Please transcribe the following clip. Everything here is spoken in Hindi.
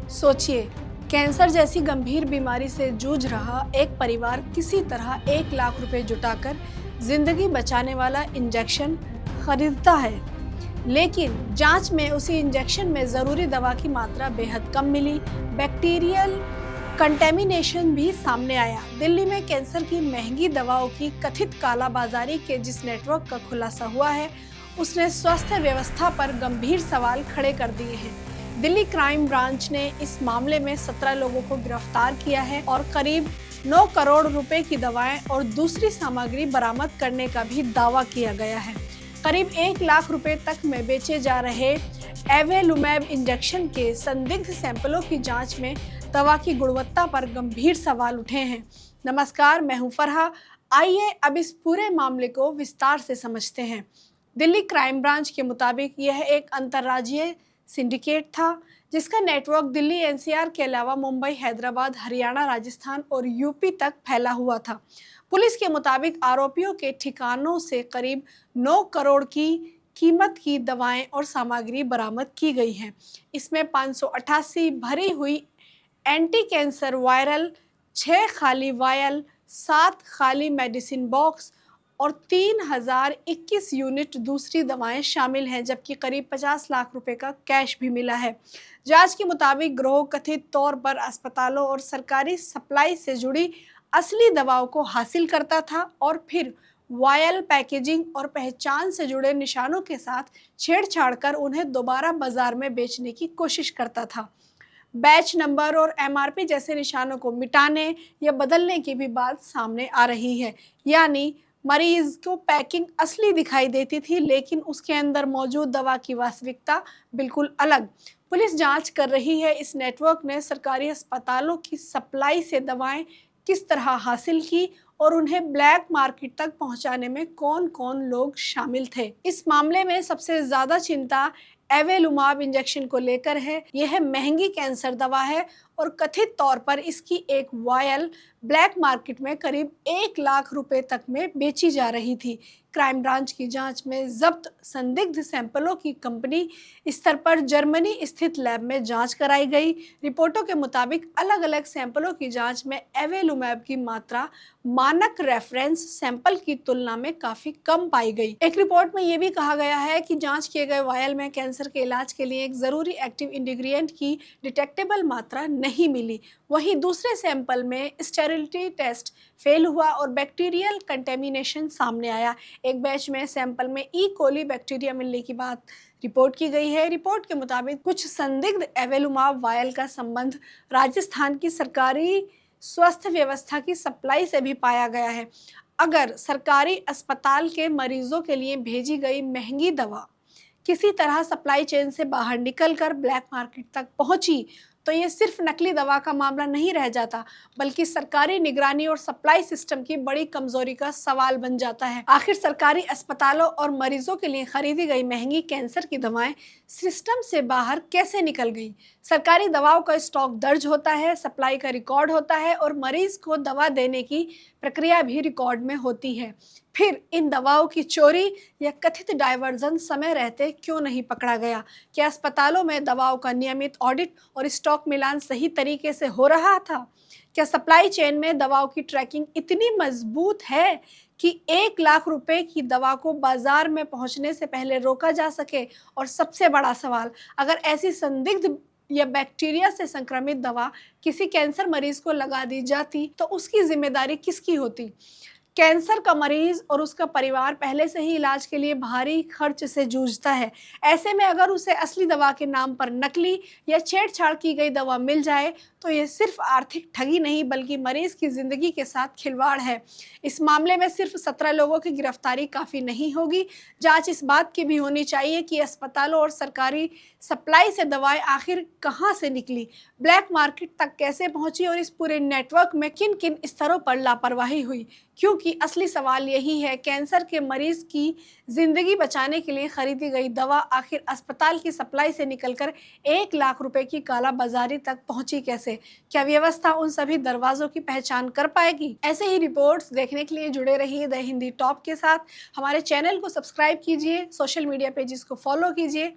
सोचिए, कैंसर जैसी गंभीर बीमारी से जूझ रहा एक परिवार किसी तरह 1 लाख रुपए जुटाकर जिंदगी बचाने वाला इंजेक्शन खरीदता है। लेकिन जांच में उसी इंजेक्शन में जरूरी दवा की मात्रा बेहद कम मिली। बैक्टीरियल कंटेमिनेशन भी सामने आया। दिल्ली में कैंसर की महंगी दवाओं की कथित कालाबाजारी के जिस नेटवर्क का खुलासा हुआ है, उसने स्वास्थ्य व्यवस्था पर गंभीर सवाल खड़े कर दिए हैं। दिल्ली क्राइम ब्रांच ने इस मामले में 17 लोगों को गिरफ्तार किया है और करीब 9 करोड़ रुपए की दवाएं और दूसरी सामग्री बरामद करने का भी दावा किया गया है। करीब 1 लाख रुपए तक में बेचे जा रहे एवेलुमैब इंजेक्शन के संदिग्ध सैंपलों की जांच में दवा की गुणवत्ता पर गंभीर सवाल उठे हैं। नमस्कार, मैं हूं फरहा। आइए अब इस पूरे मामले को विस्तार से समझते हैं। दिल्ली क्राइम ब्रांच के मुताबिक यह एक अंतर्राज्यीय सिंडिकेट था जिसका नेटवर्क दिल्ली एनसीआर के अलावा मुंबई, हैदराबाद, हरियाणा, राजस्थान और यूपी तक फैला हुआ था। पुलिस के मुताबिक आरोपियों के ठिकानों से करीब 9 करोड़ की कीमत की दवाएं और सामग्री बरामद की गई है। इसमें 588 भरी हुई एंटी कैंसर वायरल, 6 खाली वायल, 7 खाली मेडिसिन बॉक्स और 3021 यूनिट दूसरी दवाएं शामिल हैं, जबकि करीब 50 लाख रुपए का कैश भी मिला है। जांच के मुताबिक गिरोह कथित तौर पर अस्पतालों और सरकारी सप्लाई से जुड़ी असली दवाओं को हासिल करता था और फिर वायल पैकेजिंग और पहचान से जुड़े निशानों के साथ छेड़छाड़ कर उन्हें दोबारा बाजार में बेचने की कोशिश करता था। बैच नंबर और एमआरपी जैसे निशानों को मिटाने या बदलने की भी बात सामने आ रही है। यानी मरीज को पैकिंग असली दिखाई देती थी, लेकिन उसके अंदर मौजूद दवा की वास्तविकता बिल्कुल अलग। पुलिस जांच कर रही है इस नेटवर्क ने सरकारी अस्पतालों की सप्लाई से दवाएं किस तरह हासिल की और उन्हें ब्लैक मार्केट तक पहुंचाने में कौन कौन लोग शामिल थे। इस मामले में सबसे ज्यादा चिंता एवेलुमाब इंजेक्शन को लेकर है। यह महंगी कैंसर दवा है और कथित तौर पर इसकी एक वायल ब्लैक मार्केट में करीब 1 लाख रुपए तक में बेची जा रही थी। क्राइम ब्रांच की जांच में जब्त संदिग्ध सैंपलों की कंपनी स्तर पर जर्मनी स्थित लैब में जांच कराई गई। रिपोर्टों के मुताबिक अलग अलग सैंपलों की जांच में एवेलुमैब की मात्रा मानक रेफरेंस सैंपल की तुलना में काफी कम पाई गई। एक रिपोर्ट में यह भी कहा गया है कि जांच किए गए वायल में कैंसर के इलाज के लिए एक जरूरी एक्टिव इंग्रेडिएंट की डिटेक्टेबल मात्रा नहीं मिली। वहीं दूसरे सैंपल में स्टेरिलिटी टेस्ट फेल हुआ और बैक्टीरियल कंटेमिनेशन सामने आया। एक बैच में सैंपल में ई कोली बैक्टीरिया मिलने की बात रिपोर्ट की गई है। रिपोर्ट के मुताबिक कुछ संदिग्ध एवेलुमाब वायल का संबंध राजस्थान की सरकारी स्वास्थ्य व्यवस्था की सप्लाई से भी पाया गया है। अगर सरकारी अस्पताल के मरीजों के लिए भेजी गई महंगी दवा किसी तरह सप्लाई चेन से बाहर निकलकर ब्लैक मार्केट तक पहुंची तो ये सिर्फ नकली दवा का मामला नहीं रह जाता, बल्कि सरकारी निगरानी और सप्लाई सिस्टम की बड़ी कमजोरी का सवाल बन जाता है। आखिर सरकारी अस्पतालों और मरीजों के लिए खरीदी गई महंगी कैंसर की दवाएं सिस्टम से बाहर कैसे निकल गई? सरकारी दवाओं का स्टॉक दर्ज होता है, सप्लाई का रिकॉर्ड होता है और मरीज को दवा देने की प्रक्रिया भी रिकॉर्ड में होती है। फिर इन दवाओं की चोरी या कथित डायवर्जन समय रहते क्यों नहीं पकड़ा गया? क्या अस्पतालों में दवाओं का नियमित ऑडिट और स्टॉक मिलान सही तरीके से हो रहा था? क्या सप्लाई चेन में दवाओं की ट्रैकिंग इतनी मजबूत है कि 1 लाख रुपए की दवा को बाजार में पहुंचने से पहले रोका जा सके? और सबसे बड़ा सवाल, अगर ऐसी संदिग्ध या बैक्टीरिया से संक्रमित दवा किसी कैंसर मरीज को लगा दी जाती तो उसकी जिम्मेदारी किसकी होती? कैंसर का मरीज और उसका परिवार पहले से ही इलाज के लिए भारी खर्च से जूझता है। ऐसे में अगर उसे असली दवा के नाम पर नकली या छेड़छाड़ की गई दवा मिल जाए तो ये सिर्फ आर्थिक ठगी नहीं बल्कि मरीज की जिंदगी के साथ खिलवाड़ है। इस मामले में सिर्फ 17 लोगों की गिरफ्तारी काफी नहीं होगी। जांच इस बात की भी होनी चाहिए कि अस्पतालों और सरकारी सप्लाई से दवाएं आखिर कहां से निकली, ब्लैक मार्केट तक कैसे पहुंची और इस पूरे नेटवर्क में किन किन स्तरों पर लापरवाही हुई। क्योंकि असली सवाल यही है, कैंसर के मरीज की जिंदगी बचाने के लिए खरीदी गई दवा आखिर अस्पताल की सप्लाई से निकलकर 1 लाख रुपए की कालाबाजारी तक पहुंची कैसे? क्या व्यवस्था उन सभी दरवाजों की पहचान कर पाएगी? ऐसे ही रिपोर्ट्स देखने के लिए जुड़े रहिए द हिंदी टॉप के साथ। हमारे चैनल को सब्सक्राइब कीजिए, सोशल मीडिया पेजेस को फॉलो कीजिए।